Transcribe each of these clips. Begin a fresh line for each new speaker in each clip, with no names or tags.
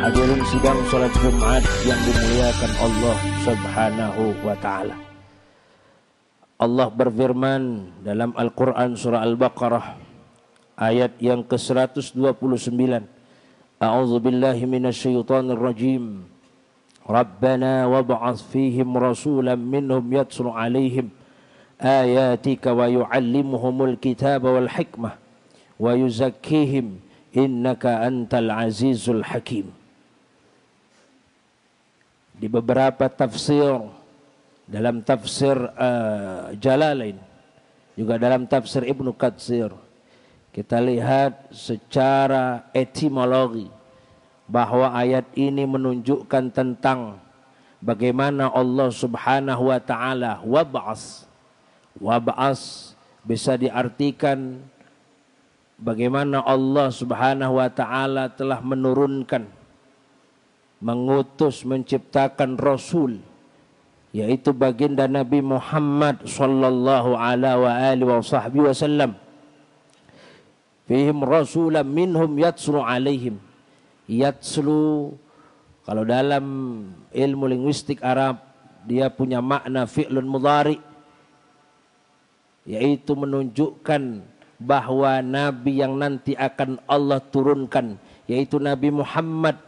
Hadirin sidang salat Jumat yang dimuliakan Allah Subhanahu wa taala. Allah berfirman dalam Al-Qur'an surah Al-Baqarah ayat yang ke-129. A'udzu billahi minasyaitonir rajim. Rabbana wab'ats fihim rasulan minhum yatslu 'alaihim ayatika wa yu'allimuhumul kitaba wal hikmah wa yuzakkihim innaka antal azizul hakim. Di beberapa tafsir, dalam tafsir Jalalain, juga dalam tafsir Ibnu Katsir, kita lihat secara etimologi bahwa ayat ini menunjukkan tentang bagaimana Allah Subhanahu wa taala wab'as bisa diartikan bagaimana Allah Subhanahu wa taala telah menurunkan, mengutus, menciptakan Rasul, yaitu baginda Nabi Muhammad sallallahu alaihi wasallam. Fihim rasulan minhum yatslu alaihim. Yatslu, kalau dalam ilmu linguistik Arab, dia punya makna fi'lun mudhari, yaitu menunjukkan bahwa Nabi yang nanti akan Allah turunkan, yaitu Nabi Muhammad,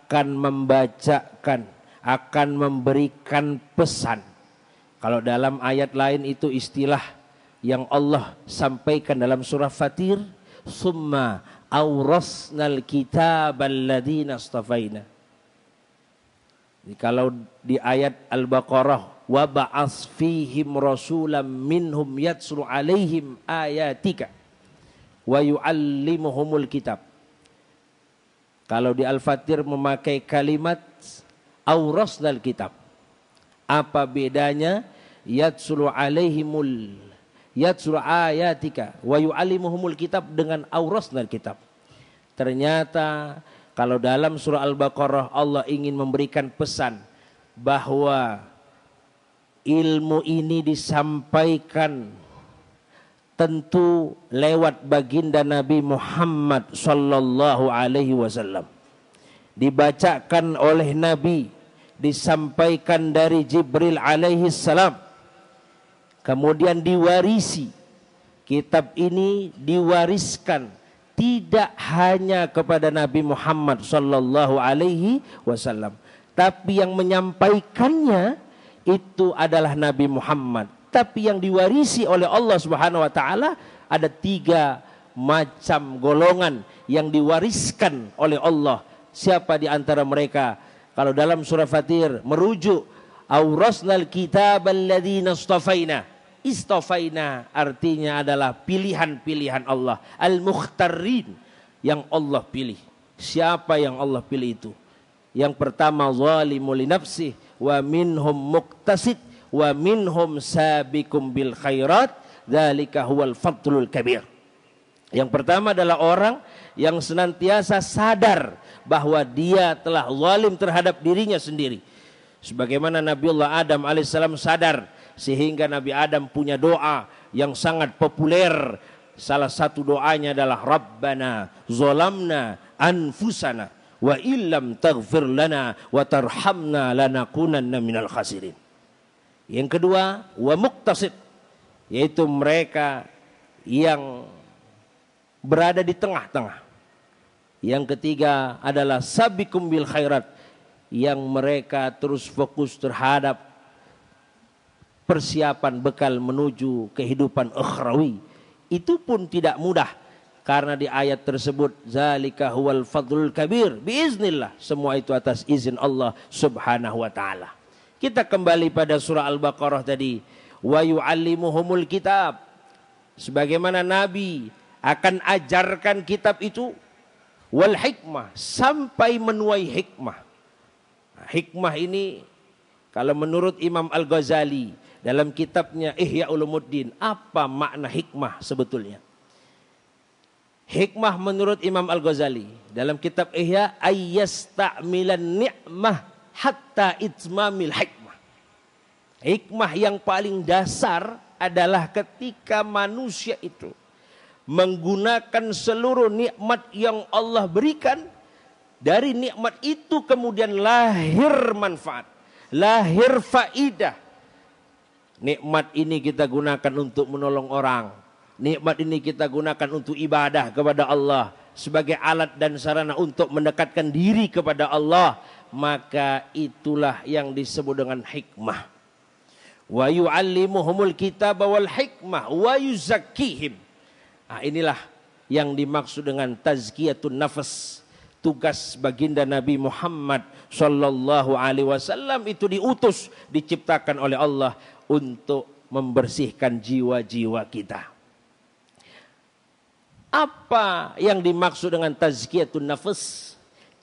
akan membacakan, akan memberikan pesan. Kalau dalam ayat lain itu istilah yang Allah sampaikan dalam surah Fatir, summa awrasnal kitabal ladzina istafaina. Kalau di ayat Al-Baqarah, wa ba'ats fihim rasulan minhum yatslu alaihim ayatika wa yu'allimuhumul kitab. Kalau di Al-Fatir memakai kalimat awrasnal kitab. Apa bedanya yatslu ayatika wa yu'allimuhumul kitab dengan awrasnal kitab? Ternyata kalau dalam surah Al-Baqarah Allah ingin memberikan pesan bahwa ilmu ini disampaikan tentu lewat baginda Nabi Muhammad sallallahu alaihi wasallam. Dibacakan oleh Nabi, disampaikan dari Jibril alaihi salam. Kemudian diwarisi. Kitab ini diwariskan tidak hanya kepada Nabi Muhammad sallallahu alaihi wasallam, tapi yang menyampaikannya itu adalah Nabi Muhammad. Tapi yang diwarisi oleh Allah Subhanahu wa taala ada 3 macam golongan yang diwariskan oleh Allah. Siapa di antara mereka? Kalau dalam surah Fatir merujuk awrasnal kitabal ladzina istafaina. Istafaina artinya adalah pilihan-pilihan Allah, al-mukhtarin, yang Allah pilih. Siapa yang Allah pilih itu? Yang pertama zalimul li nafsihi wa minhum muqtasid wa minhum sabiqum bil khairat dzalika huwal fadlul kabir. Yang pertama adalah orang yang senantiasa sadar bahwa dia telah zalim terhadap dirinya sendiri. Sebagaimana Nabiullah Adam alaihissalam sadar, sehingga Nabi Adam punya doa yang sangat populer. Salah satu doanya adalah Rabbana zalamna anfusana wa illam taghfir lana wa tarhamna lanakunanna minal khasirin. Yang kedua, wa muqtasid, yaitu mereka yang berada di tengah-tengah. Yang ketiga adalah sabiqum bil khairat, yang mereka terus fokus terhadap persiapan bekal menuju kehidupan ukhrawi. Itu pun tidak mudah, karena di ayat tersebut zalika huwal fadlul kabir biiznillah, semua itu atas izin Allah Subhanahu wa taala. Kita kembali pada surah Al-Baqarah tadi, wa yu'allimuhumul kitab, sebagaimana Nabi akan ajarkan kitab itu, wal hikmah, sampai menuai hikmah. Nah, hikmah ini kalau menurut Imam Al-Ghazali dalam kitabnya Ihya Ulumuddin, apa makna hikmah sebetulnya? Hikmah menurut Imam Al-Ghazali dalam kitab Ihya, ayyasta'milan ni'mah hatta itmamil hikmah. Hikmah yang paling dasar adalah ketika manusia itu menggunakan seluruh nikmat yang Allah berikan Dari nikmat itu kemudian lahir manfaat, lahir faidah. Nikmat ini kita gunakan untuk menolong orang. Nikmat ini kita gunakan untuk ibadah kepada Allah, sebagai alat dan sarana untuk mendekatkan diri kepada Allah. Maka itulah yang disebut dengan hikmah. Wa yu'allimuhumul kitaba wal hikmah wa yuzakkihim. Nah, inilah yang dimaksud dengan tazkiyatun nafas. Tugas baginda Nabi Muhammad sallallahu alaihi wasallam itu diutus, diciptakan oleh Allah untuk membersihkan jiwa-jiwa kita. Apa yang dimaksud dengan tazkiyatun nafas?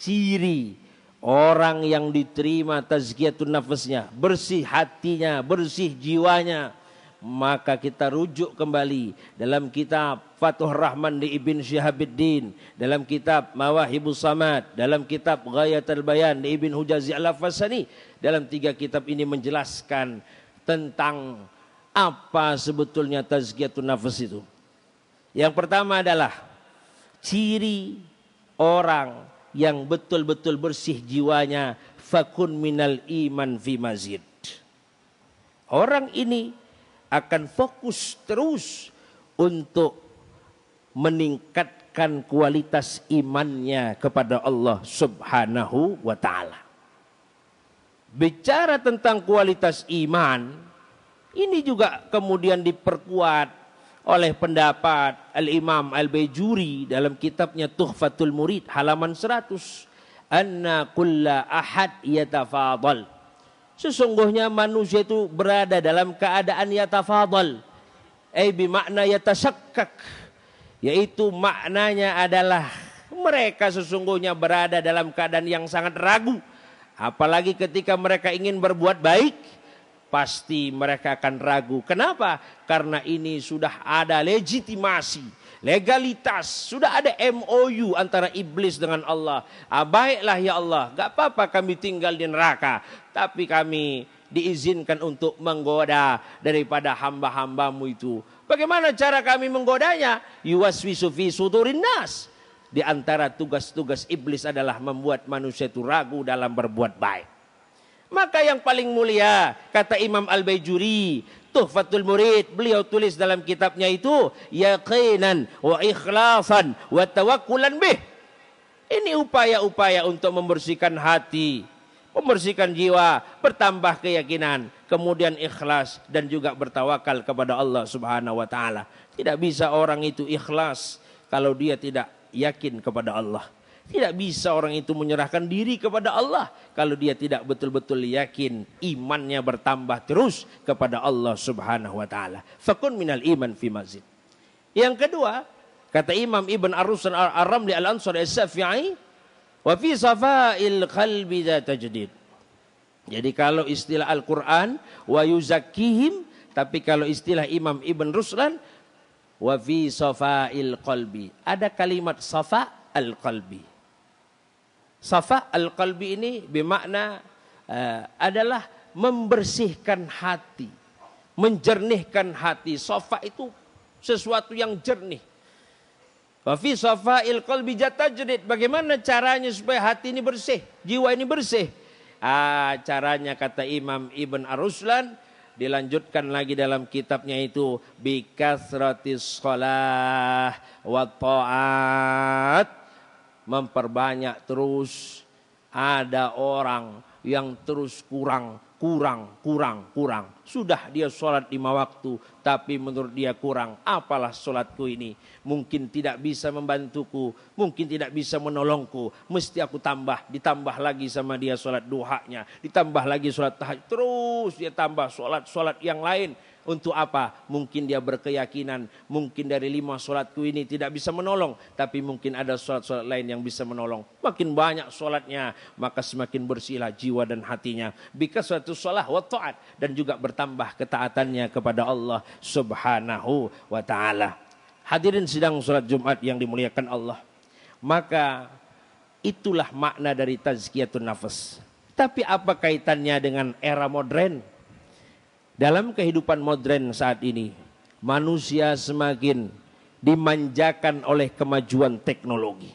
Ciri orang yang diterima tazkiyatun nafasnya, bersih hatinya, bersih jiwanya, maka kita rujuk kembali dalam kitab Fathur Rahman di Ibn Syihabuddin, dalam kitab Mawahibus Samad, dalam kitab Ghayatul Bayan di Ibn Hujazi Al-Fasani. Dalam 3 kitab ini menjelaskan tentang apa sebetulnya tazkiyatun nafas itu. Yang pertama adalah ciri orang yang betul-betul bersih jiwanya, fakun minal iman fi mazid. Orang ini akan fokus terus untuk meningkatkan kualitas imannya kepada Allah Subhanahu wa ta'ala. Bicara tentang kualitas iman, ini juga kemudian diperkuat oleh pendapat Al-Imam Al-Baijuri dalam kitabnya Tuhfatul Murid halaman 100. Anna kulla ahad yatafadal. Sesungguhnya manusia itu berada dalam keadaan yatafadal. Bimakna yatasyakkak. Yaitu maknanya adalah mereka sesungguhnya berada dalam keadaan yang sangat ragu. Apalagi ketika mereka ingin berbuat baik, pasti mereka akan ragu. Kenapa? Karena ini sudah ada legitimasi, legalitas, sudah ada MOU antara iblis dengan Allah. Baiklah ya Allah, gak apa-apa kami tinggal di neraka, tapi kami diizinkan untuk menggoda daripada hamba-hambamu itu. Bagaimana cara kami menggodanya? Yuwaswisu fi sudurin nas. Di antara tugas-tugas iblis adalah membuat manusia itu ragu dalam berbuat baik. Maka yang paling mulia, kata Imam Al-Baijuri, Tuhfatul Murid, beliau tulis dalam kitabnya itu, yaqinan wa ikhlasan wa tawakkulan bih. Ini upaya-upaya untuk membersihkan hati, membersihkan jiwa, bertambah keyakinan, kemudian ikhlas dan juga bertawakal kepada Allah Subhanahu wa ta'ala. Tidak bisa orang itu ikhlas kalau dia tidak yakin kepada Allah. Tidak bisa orang itu menyerahkan diri kepada Allah kalau dia tidak betul-betul yakin imannya bertambah terus kepada Allah Subhanahu wa ta'ala. Fakun minal iman fi mazid. Yang kedua, kata Imam Ibn Ar-Ruslan Ar-Ramli Al-Ansari As-Safi'i, wa fi safail qalbi tajdid. Jadi kalau istilah Al-Quran wa yuzakkihim, tapi kalau istilah Imam Ibn Ruslan wa fi safail qalbi, ada kalimat safa al-qalbi. Safa al-qalbi ini bermakna adalah membersihkan hati, menjernihkan hati. Safa itu sesuatu yang jernih. Wa fi safail qalbi tajdid. Bagaimana caranya supaya hati ini bersih, jiwa ini bersih? Caranya kata Imam Ibn Ar-Ruslan, dilanjutkan lagi dalam kitabnya itu, bi kasratis shalah wa ta'at. Memperbanyak terus. Ada orang yang terus kurang. Sudah dia sholat 5 waktu, tapi menurut dia kurang. Apalah sholatku ini? Mungkin tidak bisa membantuku, mungkin tidak bisa menolongku. Mesti aku tambah, ditambah lagi sama dia sholat duhanya, ditambah lagi sholat tahajud. Terus dia tambah sholat yang lain. Untuk apa? Mungkin dia berkeyakinan, mungkin dari 5 sholatku ini tidak bisa menolong, tapi mungkin ada sholat-sholat lain yang bisa menolong. Makin banyak sholatnya, maka semakin bersihlah jiwa dan hatinya. Bika suatu sholat wa ta'at, dan juga bertambah ketaatannya kepada Allah Subhanahu wa ta'ala. Hadirin sidang sholat Jumat yang dimuliakan Allah. Maka itulah makna dari tazkiyatun nafas. Tapi apa kaitannya dengan era modern? Dalam kehidupan modern saat ini, manusia semakin dimanjakan oleh kemajuan teknologi.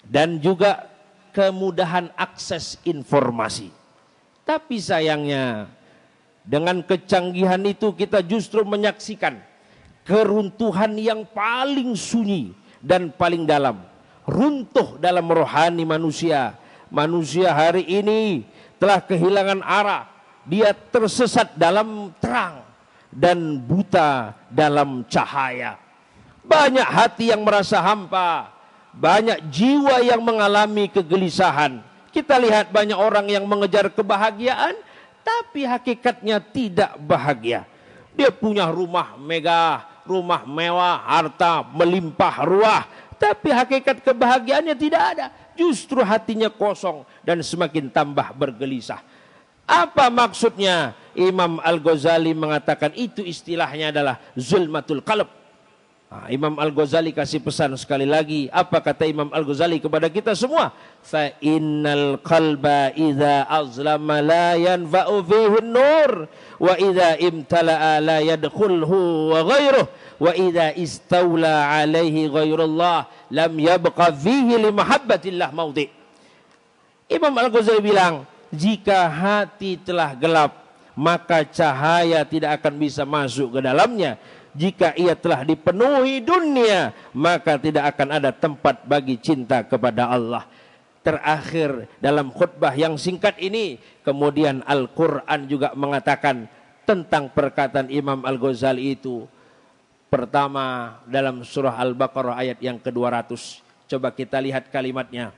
Dan juga kemudahan akses informasi. Tapi sayangnya dengan kecanggihan itu kita justru menyaksikan keruntuhan yang paling sunyi dan paling dalam. Runtuh dalam rohani manusia. Manusia hari ini telah kehilangan arah. Dia tersesat dalam terang dan buta dalam cahaya. Banyak hati yang merasa hampa, banyak jiwa yang mengalami kegelisahan. Kita lihat banyak orang yang mengejar kebahagiaan, tapi hakikatnya tidak bahagia. Dia punya rumah megah, rumah mewah, harta melimpah ruah, tapi hakikat kebahagiaannya tidak ada. Justru hatinya kosong dan semakin tambah bergelisah. Apa maksudnya? Imam Al-Ghazali mengatakan itu istilahnya adalah zulmatul qalb. Imam Al-Ghazali kasih pesan sekali lagi. Apa kata Imam Al-Ghazali kepada kita semua? Fa innal qalba idza azlama la yanfa'u fihi an-nur wa idza imtala'a la yadkhulhu wa ghayruhu wa idza istawla 'alaihi ghairullah lam yabqa fihi li mahabbatillah maudhi. Imam Al-Ghazali bilang, jika hati telah gelap, maka cahaya tidak akan bisa masuk ke dalamnya. Jika ia telah dipenuhi dunia, maka tidak akan ada tempat bagi cinta kepada Allah. Terakhir dalam khutbah yang singkat ini, kemudian Al-Quran juga mengatakan tentang perkataan Imam Al-Ghazali itu. Pertama dalam surah Al-Baqarah ayat yang ke-200. Coba kita lihat kalimatnya.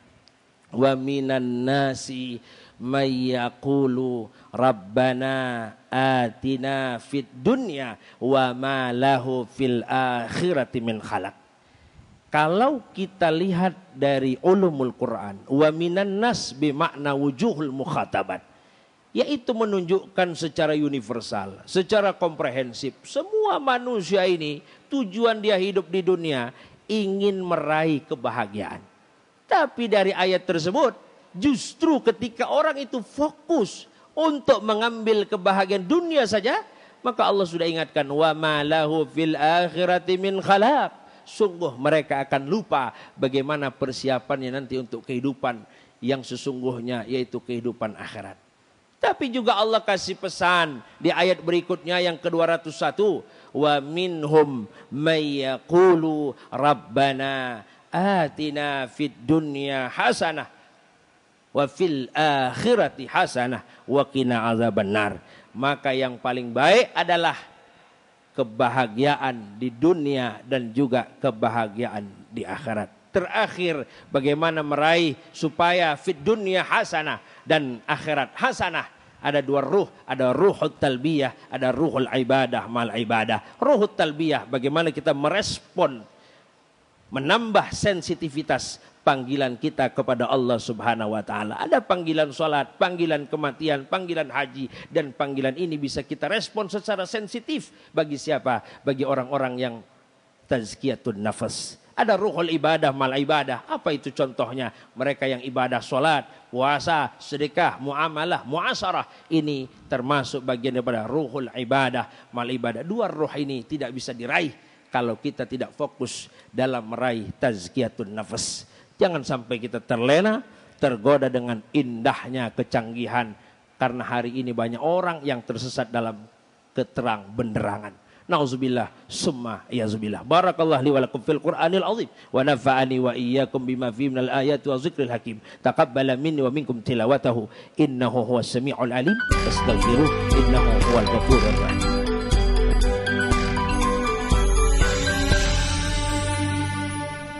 Wa minan nasi may yaqulu rabbana atina fid dunya wa ma lahu fil akhirati min khalaq. Kalau kita lihat dari ulumul Quran, wa minan nas bimakna wujuhul mukhatabat, yaitu menunjukkan secara universal, secara komprehensif, semua manusia ini tujuan dia hidup di dunia ingin meraih kebahagiaan. Tapi dari ayat tersebut, justru ketika orang itu fokus untuk mengambil kebahagiaan dunia saja, maka Allah sudah ingatkan, wa ma lahu fil akhirati min khalaq. Sungguh mereka akan lupa bagaimana persiapannya nanti untuk kehidupan yang sesungguhnya, yaitu kehidupan akhirat. Tapi juga Allah kasih pesan di ayat berikutnya yang ke-201, wa minhum may yaqulu rabbana atina fid dunya hasanah wa fil akhirati hasanah wa qina azabannar. Maka yang paling baik adalah kebahagiaan di dunia dan juga kebahagiaan di akhirat. Terakhir, bagaimana meraih supaya fid dunya hasanah dan akhirat hasanah. Ada dua ruh, ada ruhul talbiyah, ada ruhul ibadah mal ibadah. Ruhul talbiyah, bagaimana kita merespon, menambah sensitivitas panggilan kita kepada Allah Subhanahu wa taala. Ada panggilan salat, panggilan kematian, panggilan haji, dan panggilan ini bisa kita respon secara sensitif. Bagi siapa? Bagi orang-orang yang tazkiyatun nafas. Ada ruhul ibadah mal ibadah. Apa itu contohnya? Mereka yang ibadah salat, puasa, sedekah, muamalah, muasyarah. Ini termasuk bagian daripada ruhul ibadah mal ibadah. Dua ruh ini tidak bisa diraih kalau kita tidak fokus dalam meraih tazkiyatun nafas. Jangan sampai kita terlena, tergoda dengan indahnya kecanggihan. Karena hari ini banyak orang yang tersesat dalam keterang benderangan. Nauzubillah, summa iyazubillah. Barakallahu li wa lakum fil Qur'anil azim. Wa nafa'ani wa iyyakum bima fihi minal ayati wa zikril hakim. Taqabbala minni wa minkum tilawatahu. Innahu huwas sami'ul alim. Astaghfiruh, innahu huwal ghafurur rahim.